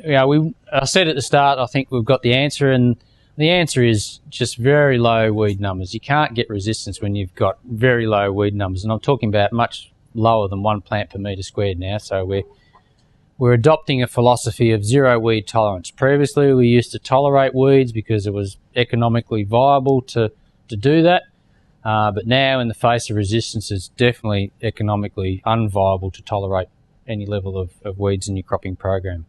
I said at the start, I think we've got the answer, and the answer is just very low weed numbers. You can't get resistance when you've got very low weed numbers, and I'm talking about much lower than 1 plant per metre squared now. So we're adopting a philosophy of zero weed tolerance. Previously, we used to tolerate weeds because it was economically viable to do that. But now, in the face of resistance, it's definitely economically unviable to tolerate any level of weeds in your cropping program.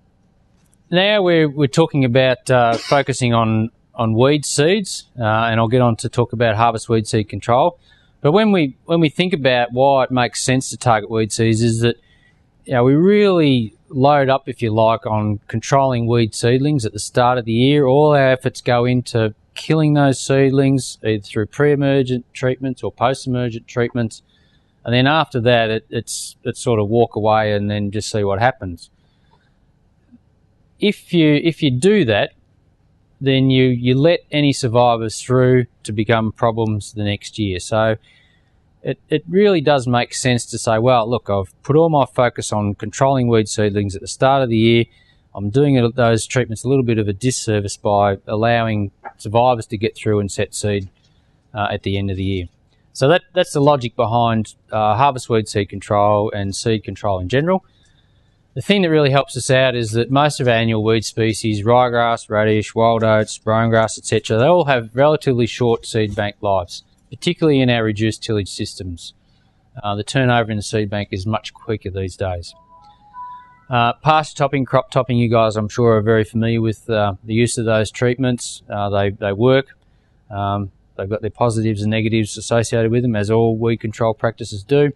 Now we're talking about focusing on weed seeds, and I'll get on to talk about harvest weed seed control. But when we think about why it makes sense to target weed seeds, is that we really load up, if you like, on controlling weed seedlings at the start of the year. All our efforts go into killing those seedlings, either through pre-emergent treatments or post-emergent treatments, and then after that it's sort of walk away and then just see what happens. If you do that, then you let any survivors through to become problems the next year. So it really does make sense to say, well, look, I've put all my focus on controlling weed seedlings at the start of the year. I'm doing those treatments a little bit of a disservice by allowing survivors to get through and set seed at the end of the year. So that's the logic behind harvest weed seed control and seed control in general. The thing that really helps us out is that most of our annual weed species, ryegrass, radish, wild oats, brome grass, etc., they all have relatively short seed bank lives, particularly in our reduced tillage systems. The turnover in the seed bank is much quicker these days. Pasture topping, crop topping, you guys I'm sure are very familiar with the use of those treatments. They work. They've got their positives and negatives associated with them, as all weed control practices do.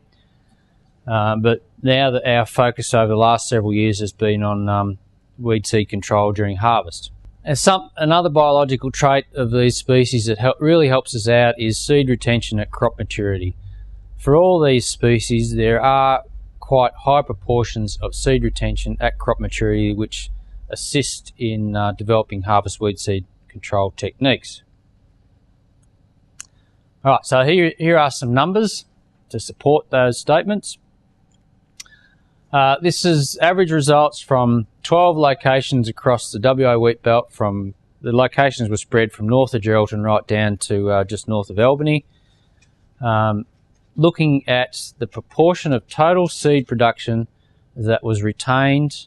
But now that our focus over the last several years has been on weed seed control during harvest. Another biological trait of these species that really helps us out is seed retention at crop maturity. For all these species, there are quite high proportions of seed retention at crop maturity which assist in developing harvest weed seed control techniques. All right, so here are some numbers to support those statements. This is average results from 12 locations across the WA wheat belt. From the locations were spread from north of Geraldton right down to just north of Albany. Looking at the proportion of total seed production that was retained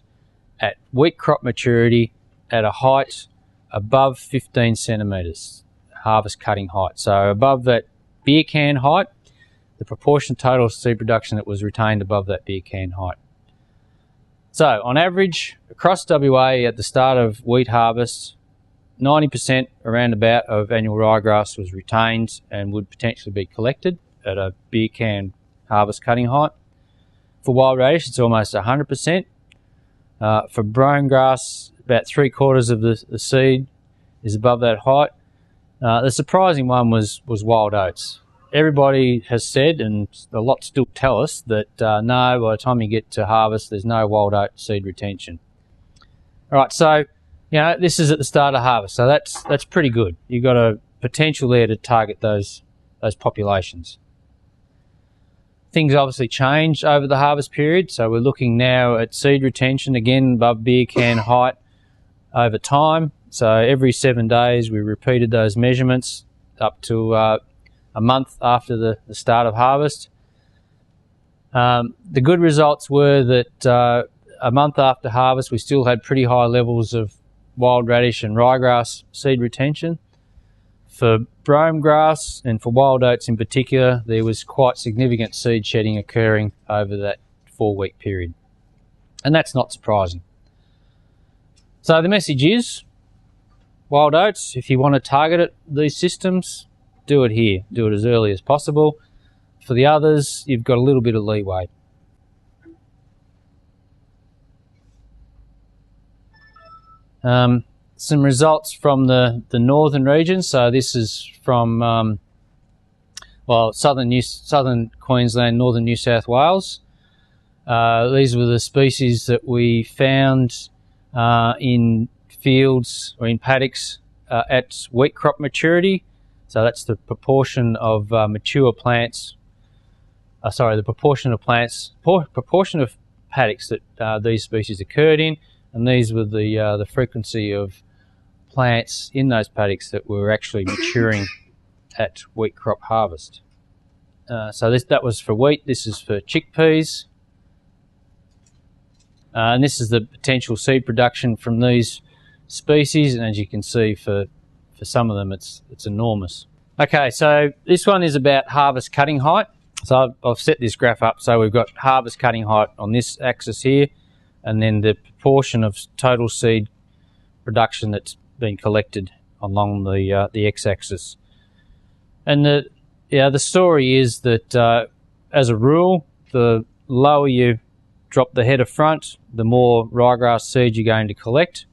at wheat crop maturity at a height above 15 centimetres, harvest cutting height. So above that beer can height, the proportion of total seed production that was retained above that beer can height. So on average, across WA at the start of wheat harvest, 90% around about of annual ryegrass was retained and would potentially be collected at a beer can harvest cutting height. For wild radish, it's almost 100%. For brome grass, about 3/4 of the seed is above that height. The surprising one was wild oats. Everybody has said, and a lot still tell us, that no, by the time you get to harvest, there's no wild oat seed retention. All right, so this is at the start of harvest, so that's pretty good. You've got a potential there to target those populations. Things obviously changed over the harvest period, so we're looking now at seed retention again above beer can height over time. So every 7 days we repeated those measurements up to a month after the start of harvest. The good results were that a month after harvest we still had pretty high levels of wild radish and ryegrass seed retention. For brome grass and for wild oats in particular, there was quite significant seed shedding occurring over that 4-week period. And that's not surprising. So the message is, wild oats, if you want to target these systems, do it here. Do it as early as possible. For the others, you've got a little bit of leeway. Some results from the northern region. So this is from southern Queensland, northern New South Wales. These were the species that we found in fields or in paddocks at wheat crop maturity. So that's the proportion of mature plants. The proportion of paddocks that these species occurred in, and these were the frequency of plants in those paddocks that were actually maturing at wheat crop harvest. So that was for wheat. This is for chickpeas, and this is the potential seed production from these species. And as you can see, for some of them, it's enormous. Okay, so this one is about harvest cutting height. So I've set this graph up so we've got harvest cutting height on this axis here, and then the proportion of total seed production that's been collected along the x-axis. And the story is that as a rule, the lower you drop the header front, the more ryegrass seed you're going to collect.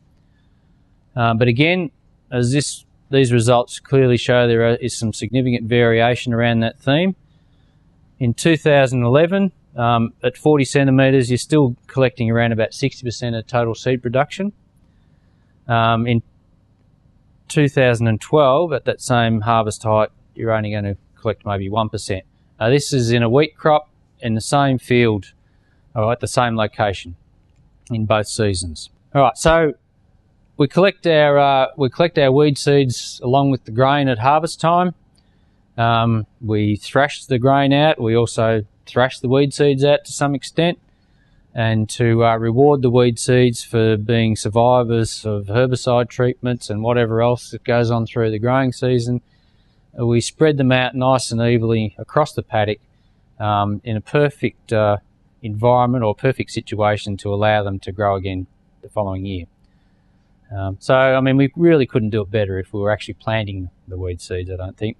But again, as these results clearly show, there is some significant variation around that theme. In 2011, at 40 centimetres, you're still collecting around about 60% of total seed production. In 2012, at that same harvest height, you're only going to collect maybe 1%. This is in a wheat crop in the same field, or at the same location in both seasons. All right, so we collect our weed seeds along with the grain at harvest time. We thrash the grain out. We also thrash the weed seeds out to some extent, and to reward the weed seeds for being survivors of herbicide treatments and whatever else that goes on through the growing season, we spread them out nice and evenly across the paddock in a perfect environment or perfect situation to allow them to grow again the following year. So, I mean, we really couldn't do it better if we were actually planting the weed seeds, I don't think.